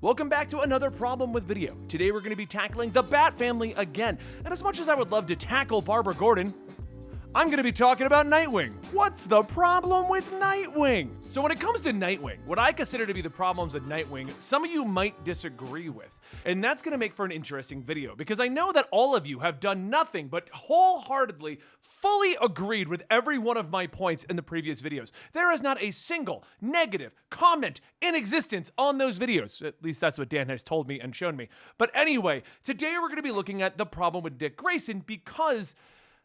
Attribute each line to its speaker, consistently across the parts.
Speaker 1: Welcome back to another problem with video. Today we're going to be tackling the Bat family again. And as much as I would love to tackle Barbara Gordon, I'm going to be talking about Nightwing. What's the problem with Nightwing? So when it comes to Nightwing, what I consider to be the problems with Nightwing, some of you might disagree with. And that's going to make for an interesting video because I know that all of you have done nothing but wholeheartedly, fully agreed with every one of my points in the previous videos. There is not a single negative comment in existence on those videos. At least that's what Dan has told me and shown me. But anyway, today we're going to be looking at the problem with Dick Grayson because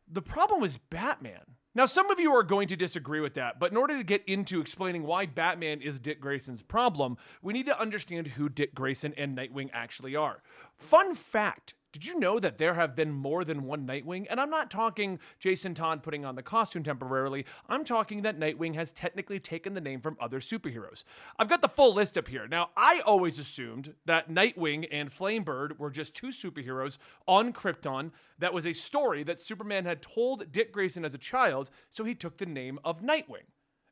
Speaker 1: the problem was Batman. Now, some of you are going to disagree with that, but in order to get into explaining why Batman is Dick Grayson's problem, we need to understand who Dick Grayson and Nightwing actually are. Fun fact, did you know that there have been more than one Nightwing? And I'm not talking Jason Todd putting on the costume temporarily. I'm talking that Nightwing has technically taken the name from other superheroes. I've got the full list up here. Now, I always assumed that Nightwing and Flamebird were just two superheroes on Krypton. That was a story that Superman had told Dick Grayson as a child, so he took the name of Nightwing.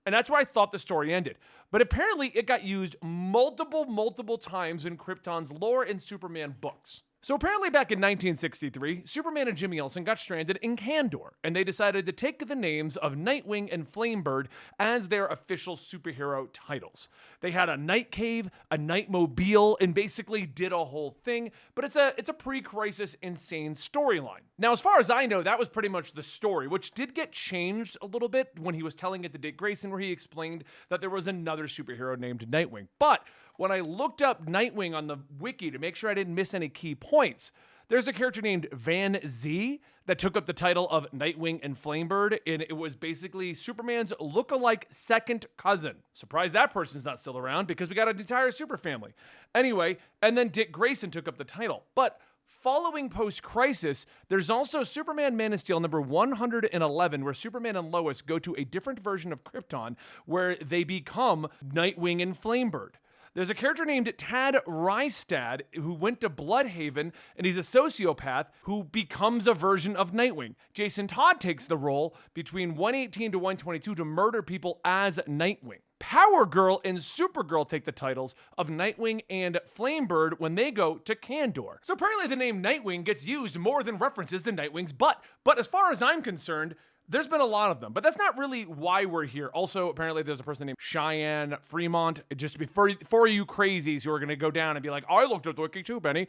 Speaker 1: And that's where I thought the story ended. But apparently it got used multiple times in Krypton's lore and Superman books. So apparently back in 1963, Superman and Jimmy Olsen got stranded in Kandor, and they decided to take the names of Nightwing and Flamebird as their official superhero titles. They had a night cave, a nightmobile, and basically did a whole thing, but it's a pre-crisis insane storyline. Now, as far as I know, that was pretty much the story, which did get changed a little bit when he was telling it to Dick Grayson, where he explained that there was another superhero named Nightwing. But when I looked up Nightwing on the wiki to make sure I didn't miss any key points, there's a character named Van Z that took up the title of Nightwing and Flamebird, and it was basically Superman's look-alike second cousin. Surprised that person's not still around because we got an entire super family. Anyway, and then Dick Grayson took up the title. But following post-crisis, there's also Superman Man of Steel number 111, where Superman and Lois go to a different version of Krypton where they become Nightwing and Flamebird. There's a character named Tad Rystad who went to Bloodhaven, and he's a sociopath who becomes a version of Nightwing. Jason Todd takes the role between 118 to 122 to murder people as Nightwing. Power Girl and Supergirl take the titles of Nightwing and Flamebird when they go to Kandor. So apparently the name Nightwing gets used more than references to Nightwing's butt. But as far as I'm concerned, there's been a lot of them, but that's not really why we're here. Also, apparently there's a person named Cheyenne Fremont, just to be for you crazies who are going to go down and be like, I looked at the wiki too, Benny.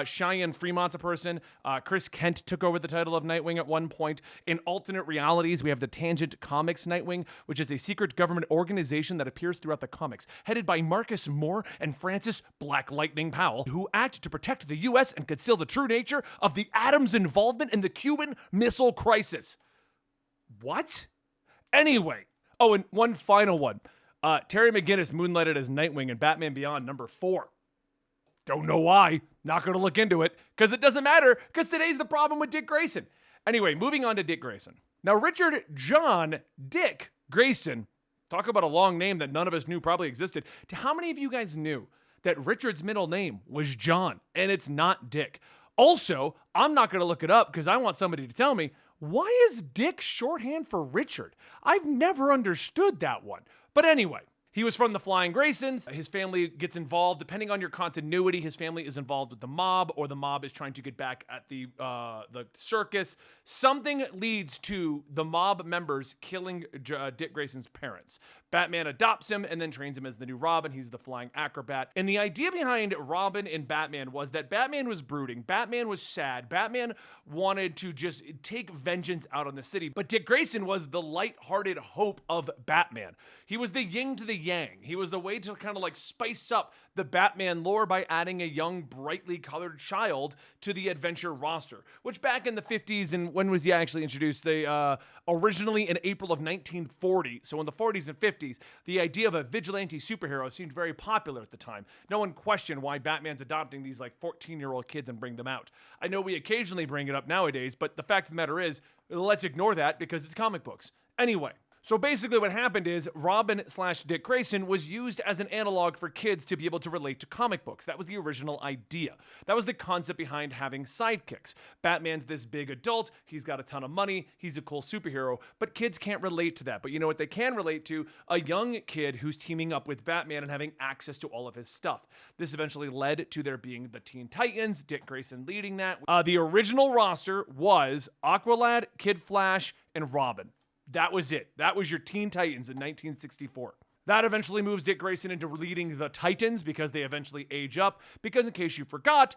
Speaker 1: Cheyenne Fremont's a person. Chris Kent took over the title of Nightwing at one point. In alternate realities, we have the Tangent Comics Nightwing, which is a secret government organization that appears throughout the comics, headed by Marcus Moore and Francis Black Lightning Powell, who act to protect the U.S. and conceal the true nature of the Atom's involvement in the Cuban Missile Crisis. What? Anyway. Oh, and one final one. Terry McGinnis moonlighted as Nightwing in Batman Beyond number 4. Don't know why. Not going to look into it because it doesn't matter because today's the problem with Dick Grayson. Anyway, moving on to Dick Grayson. Now, Richard John Dick Grayson, talk about a long name that none of us knew probably existed. How many of you guys knew that Richard's middle name was John and it's not Dick? Also, I'm not going to look it up because I want somebody to tell me, why is Dick shorthand for Richard? I've never understood that one. But anyway, he was from the Flying Graysons. His family gets involved. Depending on your continuity, his family is involved with the mob, or the mob is trying to get back at the circus. Something leads to the mob members killing Dick Grayson's parents. Batman adopts him and then trains him as the new Robin. He's the flying acrobat. And the idea behind Robin and Batman was that Batman was brooding. Batman was sad. Batman wanted to just take vengeance out on the city. But Dick Grayson was the light-hearted hope of Batman. He was the yin to the yang. He was the way to kind of like spice up the Batman lore by adding a young, brightly colored child to the adventure roster, which back in the 50s, and when was he actually introduced? They originally in April of 1940. So in the 40s and 50s, the idea of a vigilante superhero seemed very popular at the time. No one questioned why Batman's adopting these like 14-year-old kids and bring them out. I know we occasionally bring it up nowadays, but the fact of the matter is, let's ignore that because it's comic books. Anyway. So basically what happened is Robin / Dick Grayson was used as an analog for kids to be able to relate to comic books. That was the original idea. That was the concept behind having sidekicks. Batman's this big adult, he's got a ton of money, he's a cool superhero, but kids can't relate to that. But you know what they can relate to? A young kid who's teaming up with Batman and having access to all of his stuff. This eventually led to there being the Teen Titans, Dick Grayson leading that. The original roster was Aqualad, Kid Flash, and Robin. That was it. That was your Teen Titans in 1964. That eventually moves Dick Grayson into leading the Titans because they eventually age up. Because in case you forgot,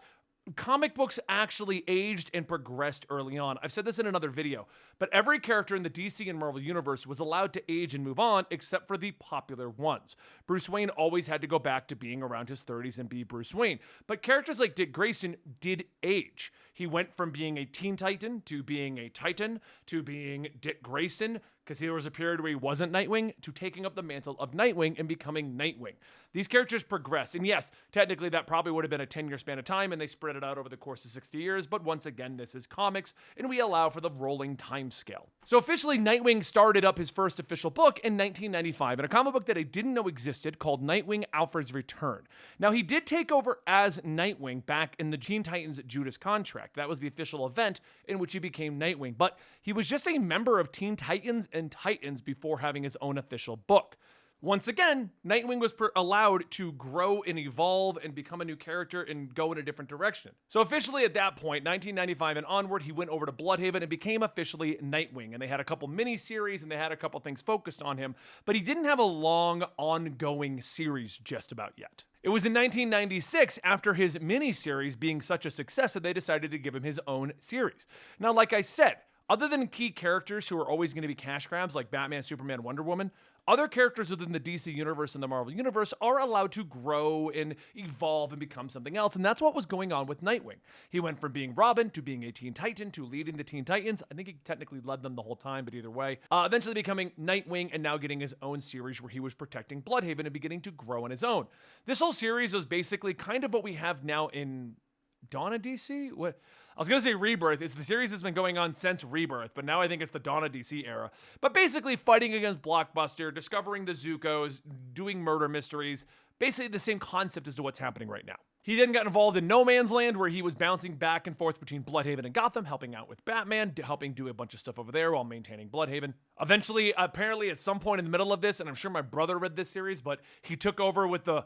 Speaker 1: comic books actually aged and progressed early on. I've said this in another video, but every character in the DC and Marvel universe was allowed to age and move on except for the popular ones. Bruce Wayne always had to go back to being around his 30s and be Bruce Wayne. But characters like Dick Grayson did age. He went from being a Teen Titan to being a Titan to being Dick Grayson, because there was a period where he wasn't Nightwing, to taking up the mantle of Nightwing and becoming Nightwing. These characters progressed, and yes, technically that probably would have been a 10-year span of time, and they spread it out over the course of 60 years, but once again, this is comics, and we allow for the rolling time scale. So officially, Nightwing started up his first official book in 1995, in a comic book that I didn't know existed called Nightwing Alfred's Return. Now, he did take over as Nightwing back in the Teen Titans Judas contract. That was the official event in which he became Nightwing, but he was just a member of Teen Titans and Titans before having his own official book. Once again, Nightwing was allowed to grow and evolve and become a new character and go in a different direction. So officially at that point, 1995 and onward, he went over to Bloodhaven and became officially Nightwing. And they had a couple mini-series and they had a couple things focused on him, but he didn't have a long ongoing series just about yet. It was in 1996, after his mini-series being such a success, that they decided to give him his own series. Now, like I said, other than key characters who are always going to be cash grabs like Batman, Superman, Wonder Woman, other characters within the DC universe and the Marvel universe are allowed to grow and evolve and become something else, and that's what was going on with Nightwing. He went from being Robin to being a Teen Titan to leading the Teen Titans. I think he technically led them the whole time, but either way. Eventually becoming Nightwing and now getting his own series where he was protecting Bloodhaven and beginning to grow on his own. This whole series was basically kind of what we have now in Dawn of DC? What? I was going to say Rebirth. It's the series that's been going on since Rebirth, but now I think it's the Dawn of DC era. But basically fighting against Blockbuster, discovering the Zukkos, doing murder mysteries, basically the same concept as to what's happening right now. He then got involved in No Man's Land, where he was bouncing back and forth between Bloodhaven and Gotham, helping out with Batman, helping do a bunch of stuff over there while maintaining Bloodhaven. Eventually, apparently at some point in the middle of this, and I'm sure my brother read this series, but he took over with the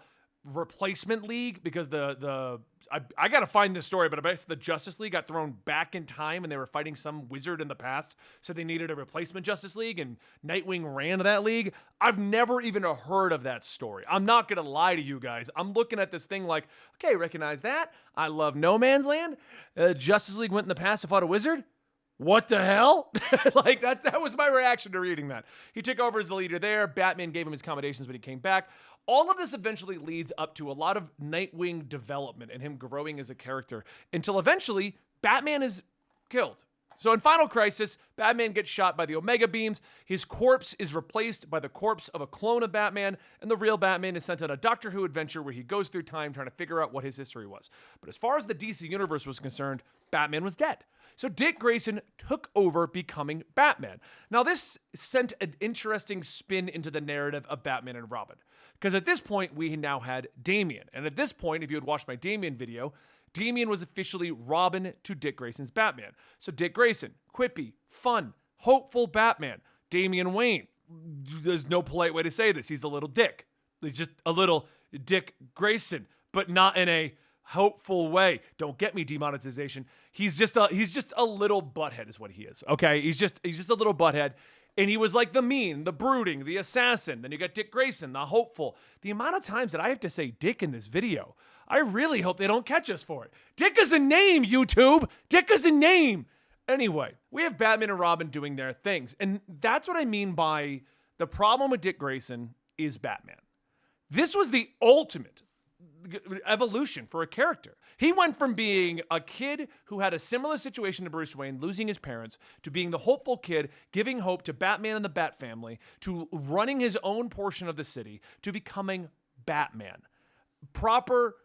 Speaker 1: Replacement League because I gotta find this story, but I guess the Justice League got thrown back in time and they were fighting some wizard in the past, so they needed a replacement Justice League, and Nightwing ran that league. I've never even heard of that story. I'm not gonna lie to you guys. I'm looking at this thing like, okay, recognize that. I love No Man's Land. Justice League went in the past to fight a wizard. What the hell? Like that was my reaction to reading that. He took over as the leader there. Batman gave him his accommodations when he came back. All of this eventually leads up to a lot of Nightwing development and him growing as a character until eventually Batman is killed. So in Final Crisis, Batman gets shot by the Omega Beams, his corpse is replaced by the corpse of a clone of Batman, and the real Batman is sent on a Doctor Who adventure where he goes through time trying to figure out what his history was. But as far as the DC Universe was concerned, Batman was dead. So Dick Grayson took over becoming Batman. Now this sent an interesting spin into the narrative of Batman and Robin. Because at this point, we now had Damian. And at this point, if you had watched my Damian video, Damian was officially Robin to Dick Grayson's Batman. So Dick Grayson, quippy, fun, hopeful Batman. Damian Wayne, there's no polite way to say this. He's a little dick. He's just a little Dick Grayson, but not in a hopeful way. Don't get me, demonetization. He's just a little butthead is what he is. Okay, he's just a little butthead. And he was like the mean, the brooding, the assassin. Then you got Dick Grayson, the hopeful. The amount of times that I have to say Dick in this video, I really hope they don't catch us for it. Dick is a name, YouTube. Dick is a name. Anyway, we have Batman and Robin doing their things. And that's what I mean by the problem with Dick Grayson is Batman. This was the ultimate evolution for a character. He went from being a kid who had a similar situation to Bruce Wayne, losing his parents, to being the hopeful kid, giving hope to Batman and the Bat family, to running his own portion of the city, to becoming Batman. Proper,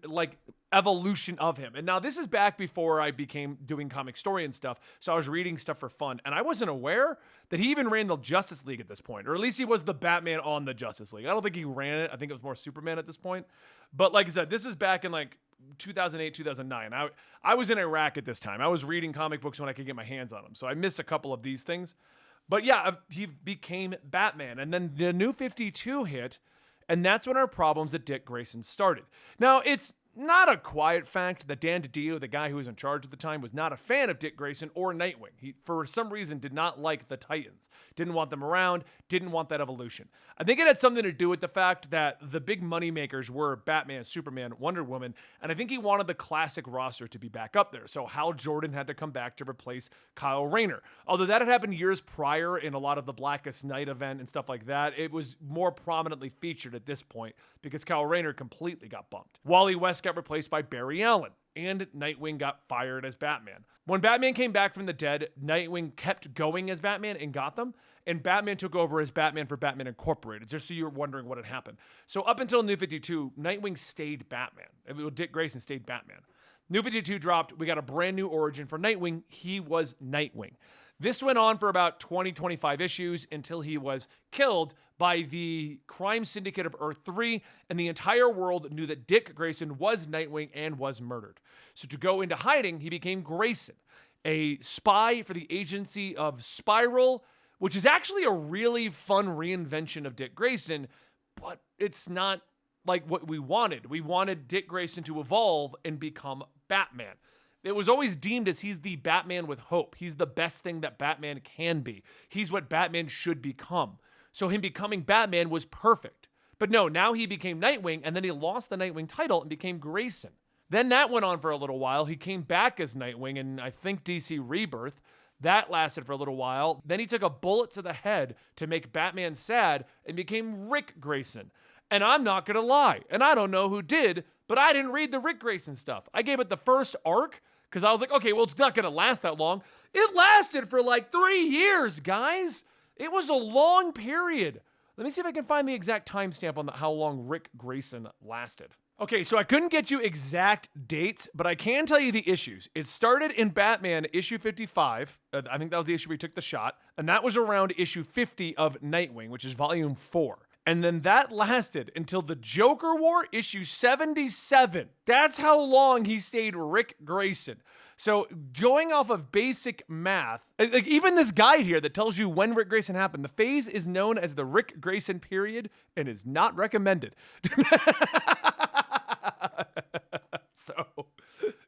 Speaker 1: like, evolution of him. And now this is back before I became doing Comicstorian stuff, so I was reading stuff for fun, and I wasn't aware that he even ran the Justice League at this point, or at least he was the Batman on the Justice League. I don't think he ran it. I think it was more Superman at this point. But like I said, this is back in like 2008, 2009. I was in Iraq at this time. I was reading comic books when I could get my hands on them, so I missed a couple of these things. But yeah, he became Batman, and then the New 52 hit, and that's when our problems at Dick Grayson started. Now, it's not a quiet fact that Dan DiDio, the guy who was in charge at the time, was not a fan of Dick Grayson or Nightwing. He, for some reason, did not like the Titans. Didn't want them around, didn't want that evolution. I think it had something to do with the fact that the big money makers were Batman, Superman, Wonder Woman, and I think he wanted the classic roster to be back up there. So Hal Jordan had to come back to replace Kyle Rayner. Although that had happened years prior in a lot of the Blackest Night event and stuff like that, it was more prominently featured at this point because Kyle Rayner completely got bumped. Wally West got replaced by Barry Allen, and Nightwing got fired as Batman. When Batman came back from the dead, Nightwing kept going as Batman in Gotham, and Batman took over as Batman for Batman Incorporated, just so you're wondering what had happened. So up until New 52, Nightwing stayed Batman. Dick Grayson stayed Batman. New 52 dropped, we got a brand new origin for Nightwing. He was Nightwing. This went on for about 20-25 issues until he was killed by the crime syndicate of Earth 3, and the entire world knew that Dick Grayson was Nightwing and was murdered. So to go into hiding, he became Grayson, a spy for the agency of Spiral, which is actually a really fun reinvention of Dick Grayson, but it's not like what we wanted. We wanted Dick Grayson to evolve and become Batman. It was always deemed as he's the Batman with hope. He's the best thing that Batman can be. He's what Batman should become. So him becoming Batman was perfect. But no, now he became Nightwing, and then he lost the Nightwing title and became Grayson. Then that went on for a little while. He came back as Nightwing in, I think, DC Rebirth. That lasted for a little while. Then he took a bullet to the head to make Batman sad and became Rick Grayson. And I'm not going to lie, and I don't know who did, but I didn't read the Rick Grayson stuff. I gave it the first arc, because I was like, okay, well, it's not going to last that long. It lasted for like 3 years, guys. It was a long period. Let me see if I can find the exact timestamp on how long Rick Grayson lasted. Okay, so I couldn't get you exact dates, but I can tell you the issues. It started in Batman issue 55. I think that was the issue we took the shot. And that was around issue 50 of Nightwing, which is volume 4. And then that lasted until the Joker War, issue 77. That's how long he stayed Rick Grayson. So going off of basic math, like even this guide here that tells you when Rick Grayson happened, the phase is known as the Rick Grayson period and is not recommended. So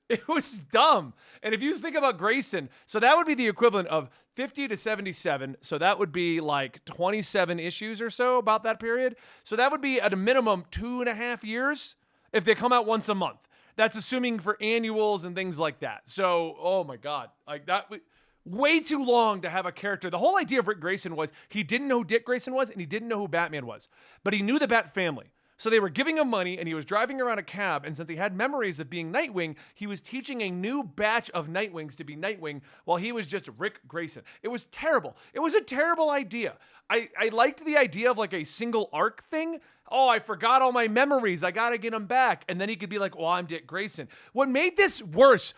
Speaker 1: it was dumb. And if you think about Grayson, so that would be the equivalent of 50 to 77. So that would be like 27 issues or so about that period. So that would be at a minimum 2.5 years if they come out once a month. That's assuming for annuals and things like that. So, oh my God, like that, way too long to have a character. The whole idea of Rick Grayson was he didn't know who Dick Grayson was and he didn't know who Batman was, but he knew the Bat family. So they were giving him money and he was driving around a cab, and since he had memories of being Nightwing, he was teaching a new batch of Nightwings to be Nightwing while he was just Rick Grayson. It was terrible. It was a terrible idea. I liked the idea of like a single arc thing. Oh, I forgot all my memories. I gotta get them back. And then he could be like, oh, I'm Dick Grayson. What made this worse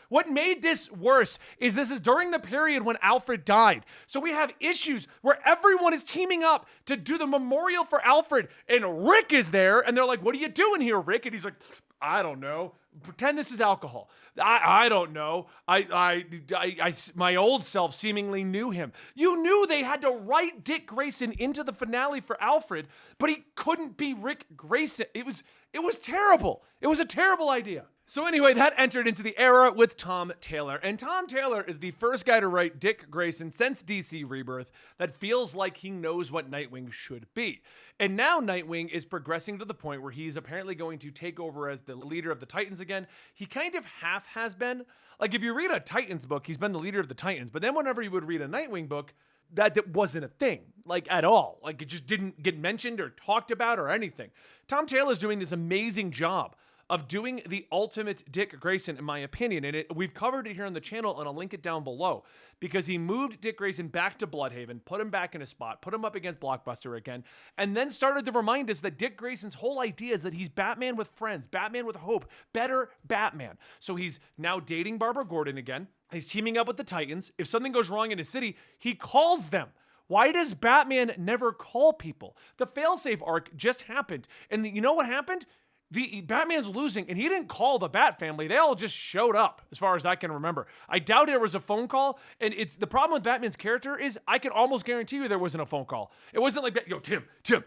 Speaker 1: is this is during the period when Alfred died. So we have issues where everyone is teaming up to do the memorial for Alfred, and Rick is there, and they're like, what are you doing here, Rick? And he's like, I don't know. Pretend this is alcohol. I don't know. My old self seemingly knew him. You knew they had to write Dick Grayson into the finale for Alfred, but he couldn't be Rick Grayson. It was terrible. It was a terrible idea. So anyway, that entered into the era with Tom Taylor. And Tom Taylor is the first guy to write Dick Grayson since DC Rebirth that feels like he knows what Nightwing should be. And now Nightwing is progressing to the point where he's apparently going to take over as the leader of the Titans again. He kind of half has been. Like if you read a Titans book, he's been the leader of the Titans. But then whenever you would read a Nightwing book, that wasn't a thing, like at all. Like it just didn't get mentioned or talked about or anything. Tom Taylor's doing this amazing job of doing the ultimate Dick Grayson, in my opinion. And we've covered it here on the channel, and I'll link it down below, because he moved Dick Grayson back to Bloodhaven, put him back in his spot, put him up against Blockbuster again, and then started to remind us that Dick Grayson's whole idea is that he's Batman with friends, Batman with hope, better Batman. So he's now dating Barbara Gordon again. He's teaming up with the Titans. If something goes wrong in his city, he calls them. Why does Batman never call people? The failsafe arc just happened. And you know what happened? The Batman's losing, and he didn't call the Bat family. They all just showed up, as far as I can remember. I doubt there was a phone call, and it's the problem with Batman's character is I can almost guarantee you there wasn't a phone call. It wasn't like that. Yo, Tim,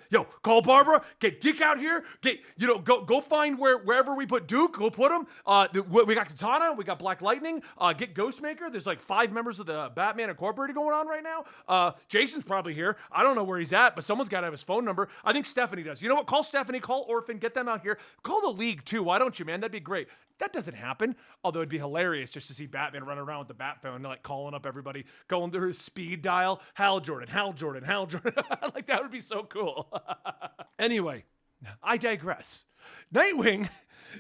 Speaker 1: yo, call Barbara, get Dick out here, go find wherever we put Duke, go put him. We got Katana, we got Black Lightning, get Ghostmaker. There's like 5 members of the Batman Incorporated going on right now. Jason's probably here. I don't know where he's at, but someone's got to have his phone number. I think Stephanie does. You know what? Call Stephanie, call Orphan, get them out here. Call the League too. Why don't you, man? That'd be great. That doesn't happen. Although it'd be hilarious just to see Batman run around with the bat phone, like calling up everybody, going through his speed dial. Hal Jordan. Like that would be so cool. Anyway, I digress. Nightwing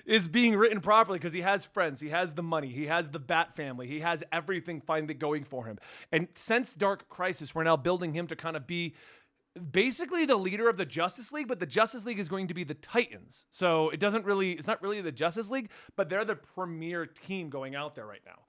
Speaker 1: is being written properly because he has friends, he has the money, he has the Bat family, he has everything finally going for him. And since Dark Crisis, we're now building him to kind of be basically the leader of the Justice League, but the Justice League is going to be the Titans. So it's not really the Justice League, but they're the premier team going out there right now.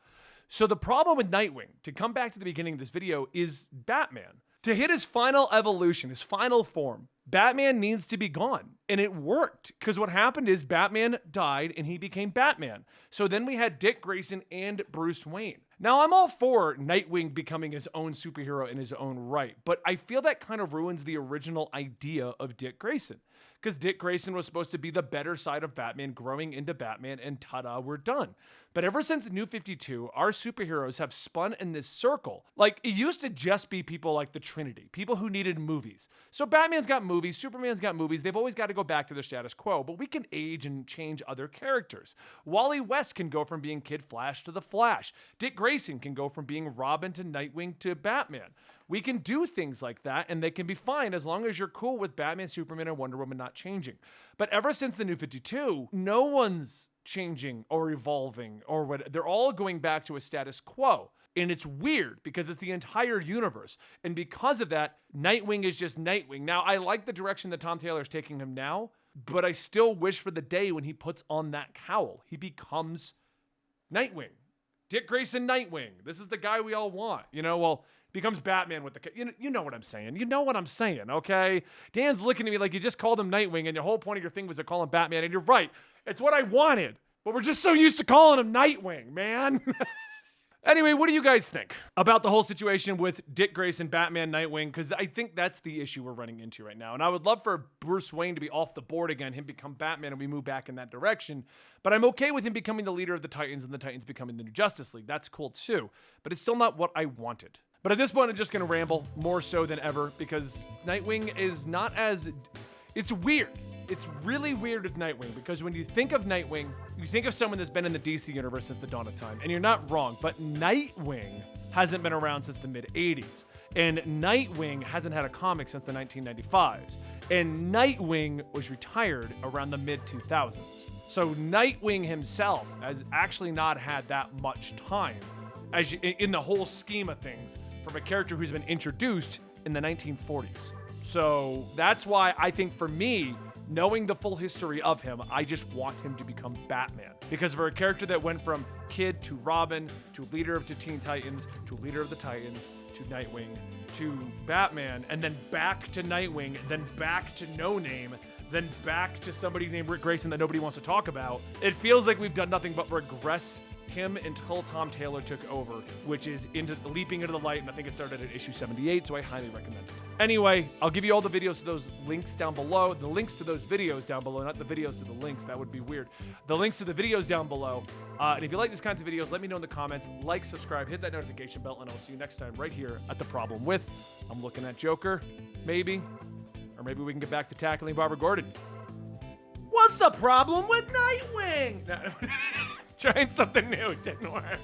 Speaker 1: So the problem with Nightwing, to come back to the beginning of this video, is Batman. To hit his final evolution, his final form, Batman needs to be gone. And it worked, because what happened is Batman died and he became Batman. So then we had Dick Grayson and Bruce Wayne. Now, I'm all for Nightwing becoming his own superhero in his own right, but I feel that kind of ruins the original idea of Dick Grayson, because Dick Grayson was supposed to be the better side of Batman, growing into Batman, and ta-da, we're done. But ever since New 52, our superheroes have spun in this circle. Like, it used to just be people like the Trinity, people who needed movies. So Batman's got movies, Superman's got movies, they've always got to go back to their status quo, but we can age and change other characters. Wally West can go from being Kid Flash to the Flash. Dick Grayson can go from being Robin to Nightwing to Batman. We can do things like that, and they can be fine as long as you're cool with Batman, Superman, and Wonder Woman not changing. But ever since the New 52, no one's changing or evolving or what. They're all going back to a status quo. And it's weird because it's the entire universe. And because of that, Nightwing is just Nightwing. Now, I like the direction that Tom Taylor's taking him now, but I still wish for the day when he puts on that cowl. He becomes Nightwing. Dick Grayson Nightwing. This is the guy we all want. Becomes Batman with the... You know what I'm saying. You know what I'm saying, okay? Dan's looking at me like you just called him Nightwing, and the whole point of your thing was to call him Batman, and you're right. It's what I wanted. But we're just so used to calling him Nightwing, man. Anyway, what do you guys think about the whole situation with Dick Grayson, Batman, Nightwing? Because I think that's the issue we're running into right now. And I would love for Bruce Wayne to be off the board again, him become Batman, and we move back in that direction. But I'm okay with him becoming the leader of the Titans and the Titans becoming the new Justice League. That's cool too. But it's still not what I wanted. But at this point, I'm just going to ramble more so than ever because Nightwing is not as... It's weird. It's really weird with Nightwing because when you think of Nightwing, you think of someone that's been in the DC universe since the dawn of time. And you're not wrong, but Nightwing hasn't been around since the mid-'80s. And Nightwing hasn't had a comic since the 1995s. And Nightwing was retired around the mid-2000s. So Nightwing himself has actually not had that much time in the whole scheme of things from a character who's been introduced in the 1940s. So that's why I think for me, knowing the full history of him, I just want him to become Batman. Because for a character that went from kid to Robin, to leader of the Teen Titans, to leader of the Titans, to Nightwing, to Batman, and then back to Nightwing, then back to No Name, then back to somebody named Rick Grayson that nobody wants to talk about, it feels like we've done nothing but regress him until Tom Taylor took over, which is leaping into the light, and I think it started at issue 78, so I highly recommend it. Anyway, I'll give you all the videos to those links down below, the links to those videos down below, not the videos to the links, that would be weird. The links to the videos down below, and if you like these kinds of videos, let me know in the comments, like, subscribe, hit that notification bell, and I'll see you next time right here at The Problem With. I'm looking at Joker, maybe, or maybe we can get back to tackling Barbara Gordon. What's the problem with Nightwing? Trying something new, it didn't work.